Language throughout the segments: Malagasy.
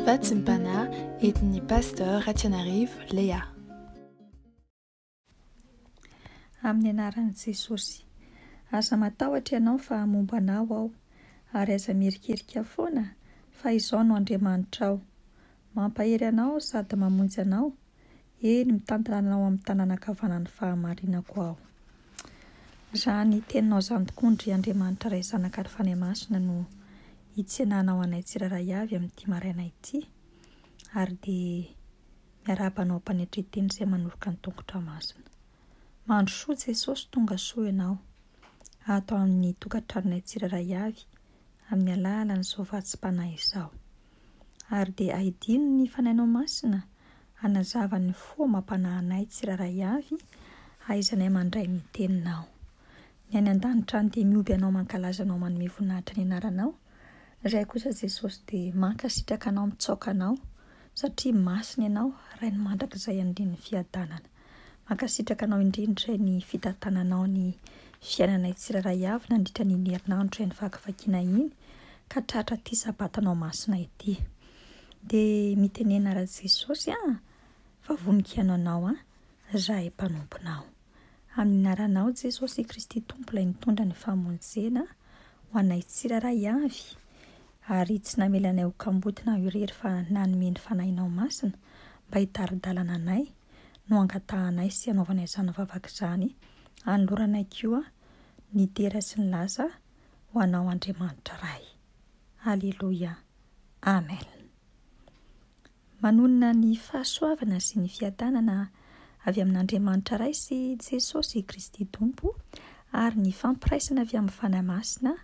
Fatsimpana etny pasteur Ratsianarivo Lea. Amin'ny anaran'i Jesosy, aza matahotra ianao fa momba anao aho, ary aza mierikerika foana fa izao no Andriamanitra ao. Mampahery anao sady mamonjy anao, eny mitantana anao amin'ny tanàna ankavanan'ny fahamarinako aho. Izany teninao izany tokoa ndry Andriamanitra iray zanaka ary fany masina no hitsenanao anay tsiraray avy amin'ity maraina ity, ary dia miarabanao mpanetreteny izay manoroka ny tongotra masina. Mandro soa Jesosy, tonga soa ianao ato amin'ny tokantranonay tsiraray avy amin'ny alalan'izao vatsim-panahy izao, ary dia aidino ny fanainao masina hanazava ny foa mampanahy anay tsiraray avy aizanay mandray miteninao. Ny any an-danitra any dia mioby anao mankalaza anao manome voninahitra ny anaranao, izay kosa Jesosy dia mankasitraka anao mitsaoka anao satria masina ianao ray ny mandrakizay andrin'ny fiadanana. Mankasitraka anao indrindra izay ny fitantananao ny fiainanay tsiraray avy nandritra ny herinandro izay ny vakivakiana iny ka tratra ty sabatanao masina ity. Dia mitenena ra Jesosy fa voninkiana anao izahay mpanomponao. Amin'ny anaranao Jesosy Kristy Tompo ilay mitondra ny famonjena ho anay tsiraray avy, ary tsy namelanay ho kambotina irery fa nanome ny fanahinao masina mba hitaridalana anay no angatahanay sy hanaovanay izany vavaka izany, hanoloranay koa ny dera sy ny lasa ho anao Andriamanitra iray. Haleloia. Amen. Manonona ny fahasoavana sy ny fiadanana avy amin'Andriamanitra iray sy Jesosy Kristy Tompo, ary ny fampiraisana avy amin'ny fanahy masina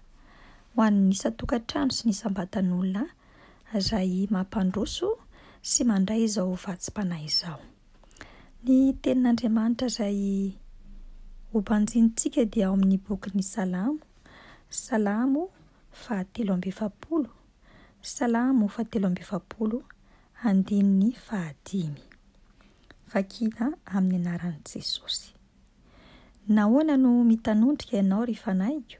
ho an'ny isan-tokantrano sy ny isambatan'olona izay mampandroso sy mandray izao vatsim-panahy izao. Ny tenin'Andriamanitra izay hombanjintsika dia ao amin'ny bokin'ny Salamo, Salamo 140, Salamo 140, andininy 5. Vakina amin'ny anaran'i Jesosy. Nahoana no mitanondrika ianao ry fanahiako,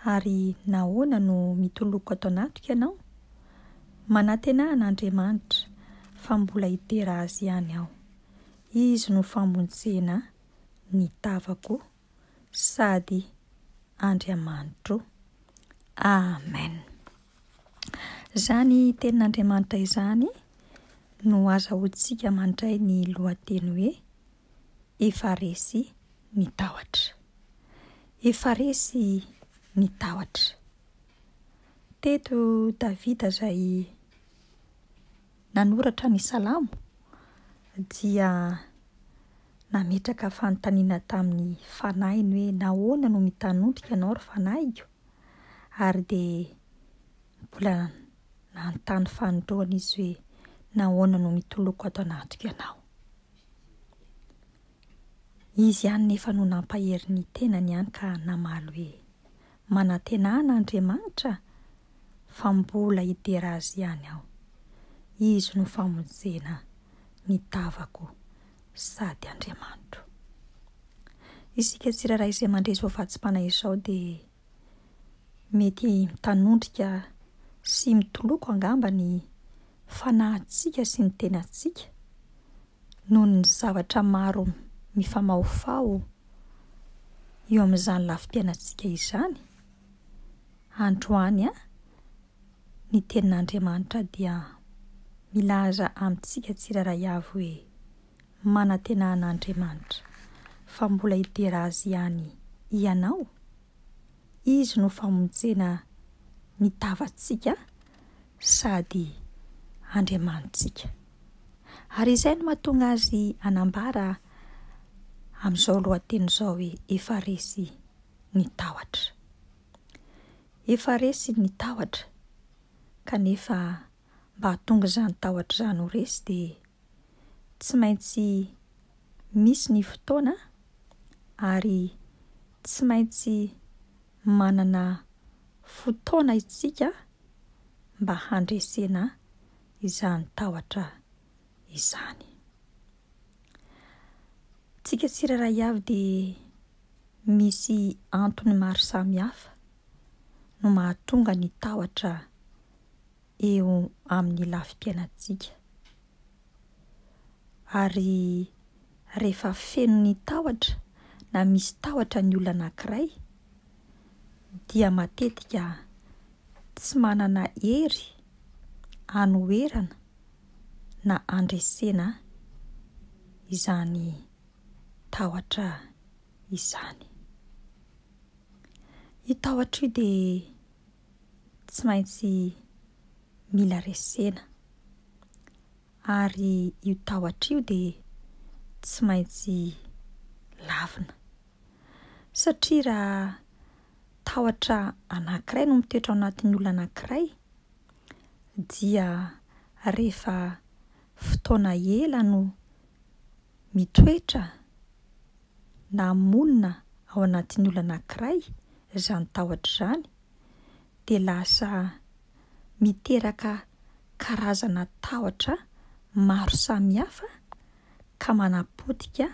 ary nahoana no mitoloko ato anatiko ianao? Manantena an'Andriamanitra fa mbola hitera azy ihany aho. Izy no famonjena ny tavako sady Andriamanitro. Amen. Izany tenin'Andriamanitra izany no azahoantsika mandray ny lohateny hoe efa resy ny tahotra. Efa resy ny tahotra. Teto Davida izay nanoratra ny Salamo dia nametraka fanontaniana tamin'ny fanahiny hoe nahoana no mitanondrika ianao ry fanahiko, ary dia mbola nanontany fanondroana izy hoe nahoana no mitoloko ato anatiko ianao. Izy ihany nefa no nampahery ny tenany ihany ka namaly hoe manantena an'Andriamanitra fa mbola hitera azy ihany aho. Izy no famonjena ny tavako sady Andriamanitro. Isika tsiraray izay mandray izao vatsim-panahy izao dia mety mitanondrika sy mitoloko angamba ny fanahintsika sy ny tenantsika noho ny zavatra maro mifamaofao eo amin'izany lafim-piainantsika izany. Androany ny tenin'Andriamanitra dia milaza amintsika tsiraray avy hoe manantena an'Andriamanitra fa mbola hitera azy ihany ianao. Izy no famonjena ny tavantsika sady Andriamanitsika. Ary izay no mahatonga azy anambara amin'izao lohateny izao hoe efa resy ny tahotra. Efa resy ny tahotra, kanefa mba hahatonga izany tahotra izany ho resy dia tsy maintsy misy ny fotoana, ary tsy maintsy manana fotoana isika mba handresena izany tahotra izany. Tsika tsiraray avy dia misy antony maro samihafa no mahatonga ny tahotra eo amin'ny lafim-piainantsika. Ary rehefa feno ny tahotra na misy tahotra ny olona anankiray dia matetika tsy manana hery hanoerana na andresena izany tahotra izany. Io tahotra io dia tsy maintsy mila resena, ary io tahotra io dia tsy maintsy lavina, satria raha tahotra anankiray no mitoetra ao anatin'ny olona anankiray dia rehefa fotoana ela no mitoetra na monina ao anatin'ny olona anankiray izany tahotra izany dia lasa miteraka karazana tahotra maro samihafa ka manapotika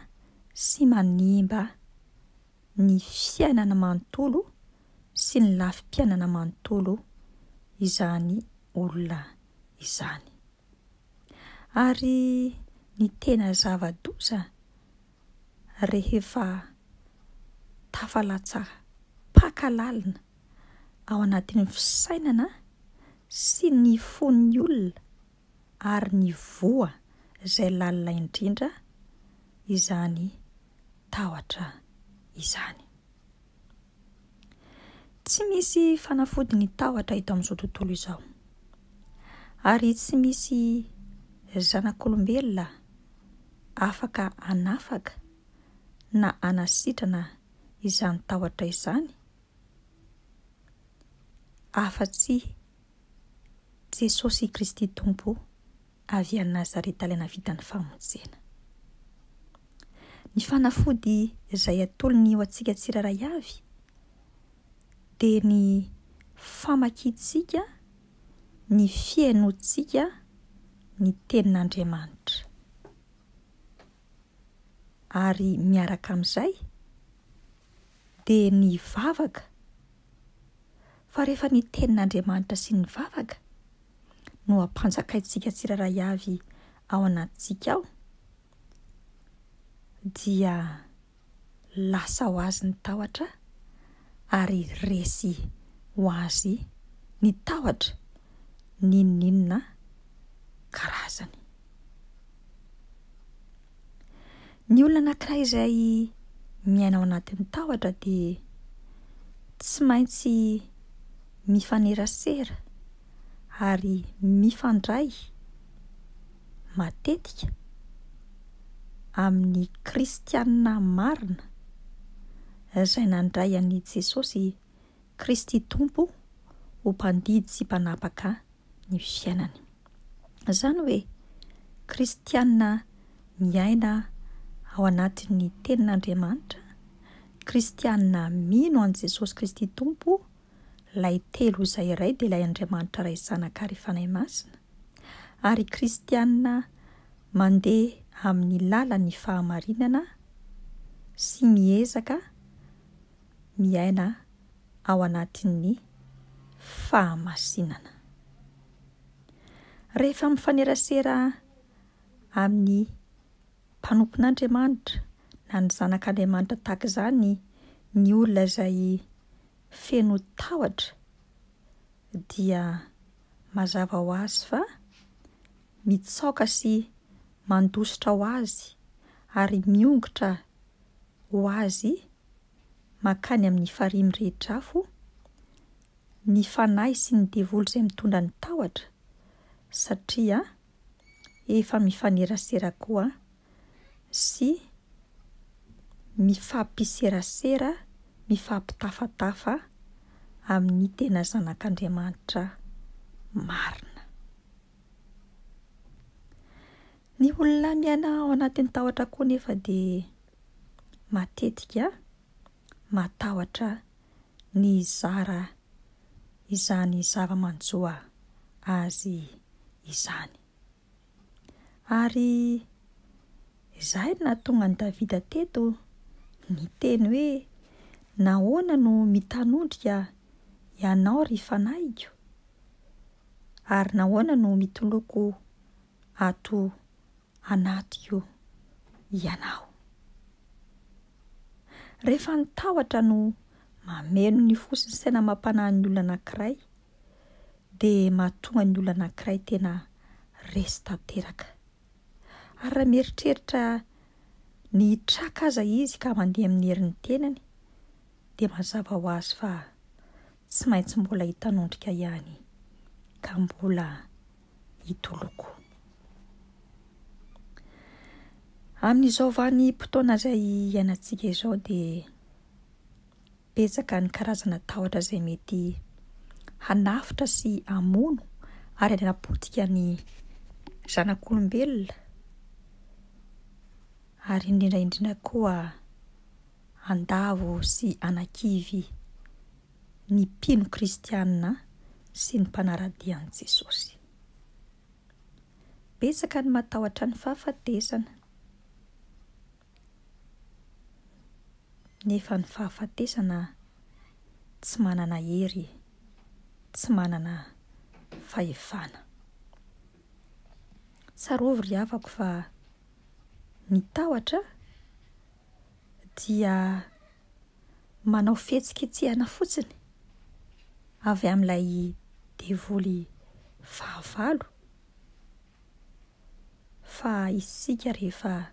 sy manimba ny fiainana manontolo sy ny lafim-piainana manontolo izany olona izany. Ary ny tena zava-doza rehefa tafalatsa pakalalina ao anatin'ny fisainana sy ny fon'ny olona ary ny voa izay lalina indrindra izany tahotra izany. Tsy misy fanafody ny tahotra eto amin'izao tontolo izao, ary tsy misy zanak'olombelona afaka hanafaka na hanasitrana izany tahotra izany afa-tsy Jesosy Kristy Tompo avy any Nazareta ilay navitany famonjena. Ny fanafody izay atolony ho antsika tsiraray avy dia ny famakiantsika, ny fiainontsika ny tenin'Andriamanitra. Ary miaraka amin'izay dia ny vavaka, fa rehefa ny tenin'Andriamanitra sy ny vavaka no ampanjakaintsika tsiraray avy ao anatintsika ao dia lasa ho azy ny tahotra ary resy ho azy ny tahotra n'inona karazany. Ny olona anankiray izay miaina ao anatin'ny tahotra dia tsy maintsy mifanerasera ary mifandray matetika amin'ny kristianina marina izay nandray an'i Jesosy Kristy Tompo ho mpandidy sy mpanapaka ny fiainany. Izany hoe kristianina miaina ao anatin'ny tenin'Andriamanitra, kristianina mino an'i Jesosy Kristy Tompo, ilay telo izay iray dia ilay Andriamanitra iray zanaka ary fanahy masina, ary kristianina mandeha amin'ny lalan'ny fahamarinana sy miezaka miaina ao anatin'ny fahamasinana. Rehefa mifanerasera amin'ny mpanompon'Andriamanitra na ny zanak'Andriamanitra tahaka izany ny olona izay feno tahotra dia mazava ho azy fa mitsaoka sy mandositra ho azy ary miongotra ho azy makany amin'ny farimy rehetrafo ny fanahy sy ny devoly izay mitondra ny tahotra, satria efa mifanerasera koa sy mifampiserasera, mifampitafatafa amin'ny tena zanak'Andriamanitra marina. Ny olona miaina ao anatin'ny tahotra koa nefa dia matetika matahotra ny zara izany zava-manjoa azy izany. Ary izay nahatonga an'i Davida teto niteny hoe nahoana no mitanondrika ianao ry fanahigo, Ary nahoana no mitoloko ato anatiko ianao? Rehefa nitahotra no mameno ny fosiny saina mampanahy ny olona anankiray, dia mahatonga ny olona anankiray tena resy tanteraka. Ary raha mieritreritra ny traka aza izy ka mandeha amin'ny herin'ny tenany, dia mazava ho azy fa tsy maintsy mbola hitanondrika ihany ka mbola hitoloko. Amin'izao vanim-potoana izay iainantsika izao dia betsaka ny karazana tahotra izay mety hanafitra sy hamono ary hanapotika ny zanak'olombelona, ary indrindra koa andavo sy anakivy ny mpino kristianina sy ny mpanaradian'i Jesosy. Betsaka ny matahotra ny fahafatesana, nefa ny fahafatesana tsy manana hery, tsy manana fahefana. Tsarovy ry havako fa ny tahotra dia manao fihetsiketsehana fotsiny avy amin'ilay devoly fahavalo, fa isika rehefa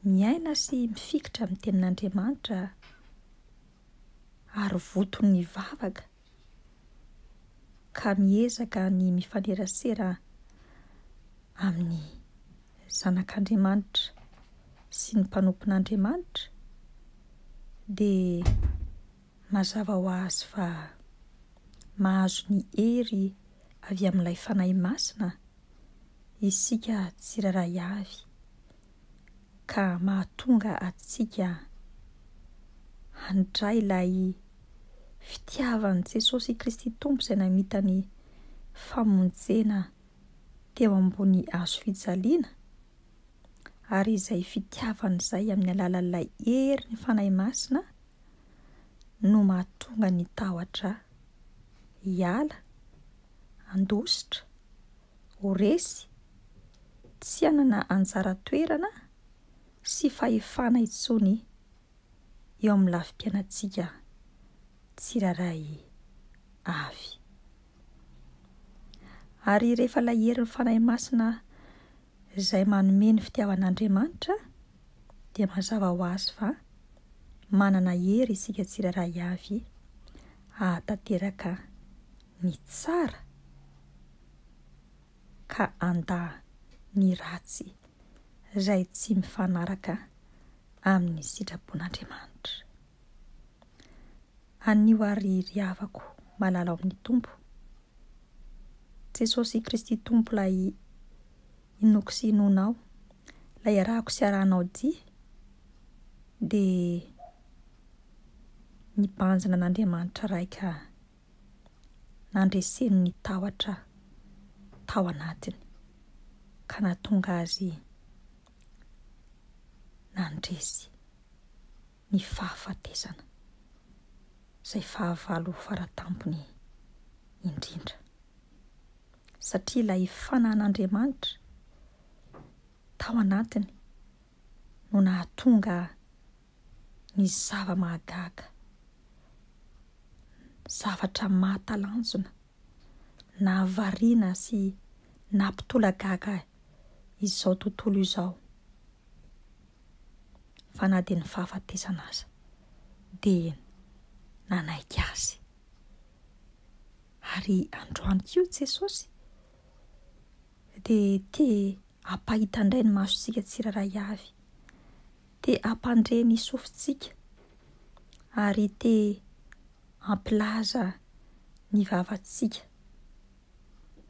miaina sy mifikitra amin'ny tenin'Andriamanitra ary voton'ny vavaka ka miezaka ny mifanerasera amin'ny zanak'Andriamanitra sy ny mpanompon'Andriamanitra, dia mazava ho azy fa mahazo ny hery avy amin'ilay fanahy masina isika tsiraray avy, ka mahatonga atsika handray ilay fitiavan'i Jesosy Kristy Tompo izay namita ny famonjena teo ambony hazo fijaliana, ary izay fitiavana izay amin'ny alalan'ilay hery ny fanahy masina no mahatonga ny tahotra hiala, handositra, ho resy, tsy hanana anjara toerana sy fahefana intsony eo amin'ny lafim-piainantsika tsiraray avy. Ary rehefa ilay hery ny fanahy masina izay manome ny fitiavan'Andriamanitra, dia mazava ho azy fa manana hery isika tsiraray avy ahatanteraka ny tsara ka anda ny ratsy izay tsy mifanaraka amin'ny sitrapon'Andriamanitra. Anio ary ry havako malala ao amin'ny Tompo, Jesosy Kristy Tompo ilay inoko sy inonao, ilay arahako sy arahanao dia nibanjina n'Andriamanitra raika nandreseny ny tahotra tao anatiny, ka nahatonga azy nandresy ny fahafatesana izay fahavalo faratampony indrindra, satria ilay fanahin'Andriamanitra tao anatiny no nahatonga ny zava-mahagaga, zavatra mahatalanjona, nahavariana sy nampitolagaga izao tontolo izao, fa na dia ny fahafatesana aza dia nanaiky azy. Ary androany koa Jesosy dia te hampahita indray ny masontsika tsiraray avy, te hampandre ny sofintsika, ary te hampilaza ny vavantsika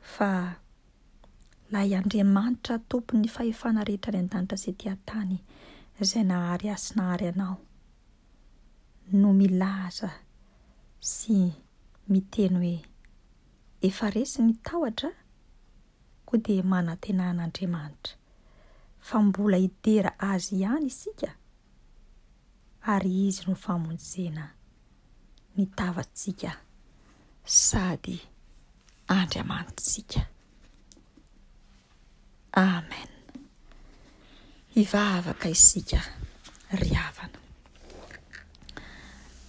fa ilay Andriamanitra tompon'ny fahefana rehetra ny an-danitra sy ety an-tany izay nahary ahy sy nahary anao no milaza sy miteny hoe efa resy ny tahotra, koa dia manantenan'Andriamanitra fa mbola hidera azy ihany isika, ary izy no famonjena ny tavantsika sady Andriamanitsika. Amen. Hivavaka isika ry havana.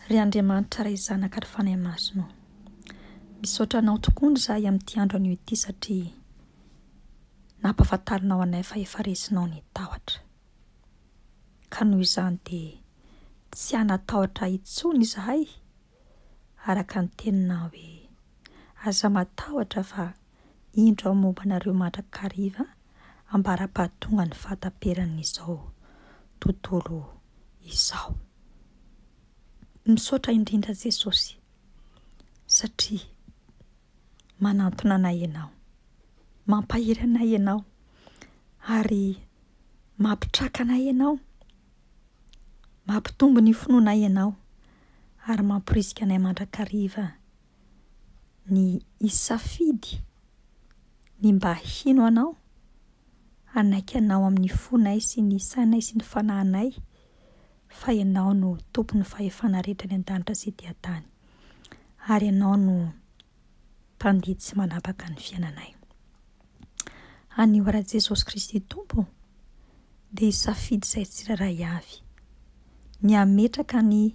Ry Andriamanitra ray zanaka ry fanahy masonao, misaotra anao tokoa izahay amin'ity andro anio ity satria nampafantarinao anay fa efa resinao ny tahotra. Ka noho izany dia tsy hanatahotra intsony izahay, araka ny teninao hoe aza matahotra fa indro ao mombanareo mandrakariva ambara-pahatonga ny fahataperan'izao tontolo izao. Misaotra indrindra Jesosy satria manantona anay ianao, mampahery anay ianao ary mampitraka anay ianao, mampitombo ny finoanay ianao ary mampirisika anay mandrakariva ny isafidy ny mba hino anao, anaiky anao amin'ny fonay sy ny sainay sy ny fanahinay, fa ianao no tompon'ny fahefana rehetra ny an-danitra sy ety an-tany, ary ianao no mpandidy sy manapaka ny fiainanay. Anio ara Jesosy Kristy Tompo dia isafidy izay tsirairay avy ny ametraka ny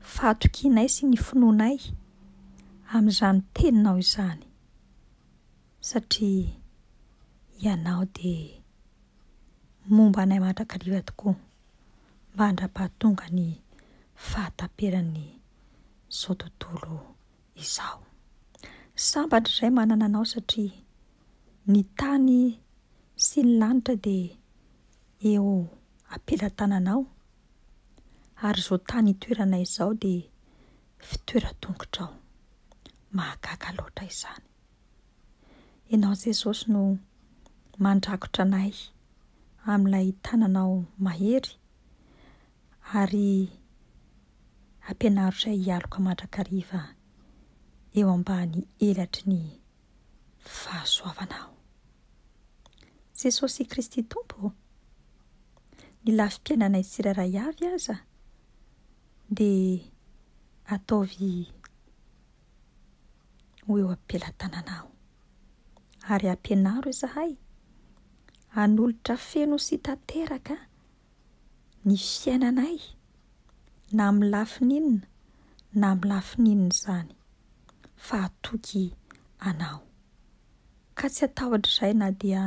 fahatokinay sy ny finoanay amin'izany teninao izany, satria ianao dia momba anay mandrakariva tokoa mba handra-pahatonga ny fahataperan'ny izao tontolo izao. Sambatra izay manana anao satria ny tany sy ny lanitra dia eo ampelatananao, ary izao tany itoeranay izao dia fitoeran-tongotrao. Mahagaga loatra izany. Ianao Jesosy no mandrakotra anay amin'ilay tananao mahery ary ampianaro izay hialoka mandrakariva eo ambany elatry ny fahasoavanao. Jesosy Kristy Tompo, ny lafim-piainanay tsirairay avy aza dia ataovy ho eo ampelatananao ary ampianaro izahay hanolotra feno sy tanteraka ny fiainanay na amin'ny lafininina na amin'ny lafininina izany, fa hatoky anao. Ka tsy atahotra izay na dia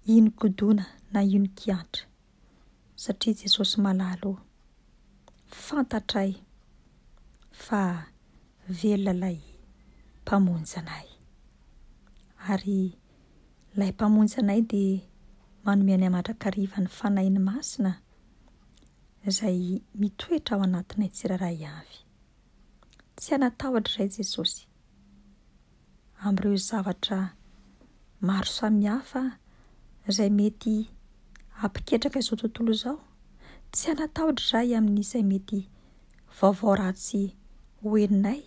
ino kodona na ino kiantra, satria Jesosy malalo fantatray fa velona ilay mpamonjy anay, ary ilay mpamonjy anay dia manome anay mandrakariva ny fanahin'ny masina izay mitoetra ao anatinay tsirairay avy. Tsy hanatahotra izay Jesosy amin'ireo zavatra maro samihafa izay mety hampiketraka izao tontolo izao. Tsy hanatahotra izay amin'izay mety vaovao ratsy hoeninay.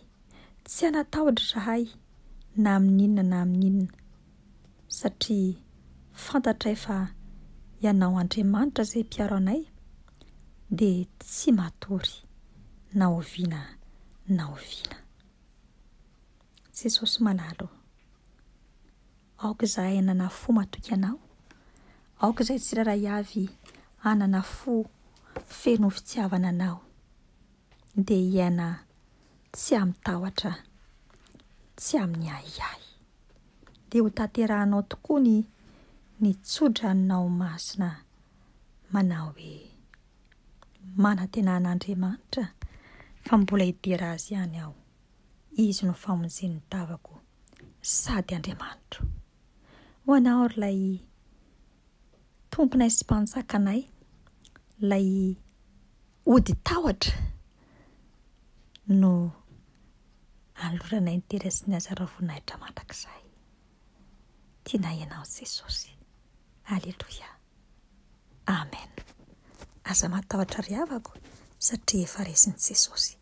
Tsy hanatahotra izahay na amin'inona na amin'inona, satria fantatray fa ianao Andriamanitra izay mpiaro anay dia tsy matory na oviana na oviana. Jesosy malalo, aoka izahay hanana fo matoky anao, aoka izay tsirairay avy hanana fo feno fitiavana anao, dia hiaina tsy amitahotra, tsy amin'ny ahiahy, dia ho tanterahanao tokoa ny tsodranao masina manao hoe manantenan'Andriamanitra fa mbola hidera azy ihany aho, izy no famonjen'ny tavako sady Andriamanitra. Ho anao ilay tomponay sy mpanjakanay, ilay ody tahotra no aloranay ny tera sy ny azara voninahitra mandrakizay. Tiana ianao Jesosy. Aleluia. Amen. Aza matahotra ry havako satria efa resin'i Jesosy.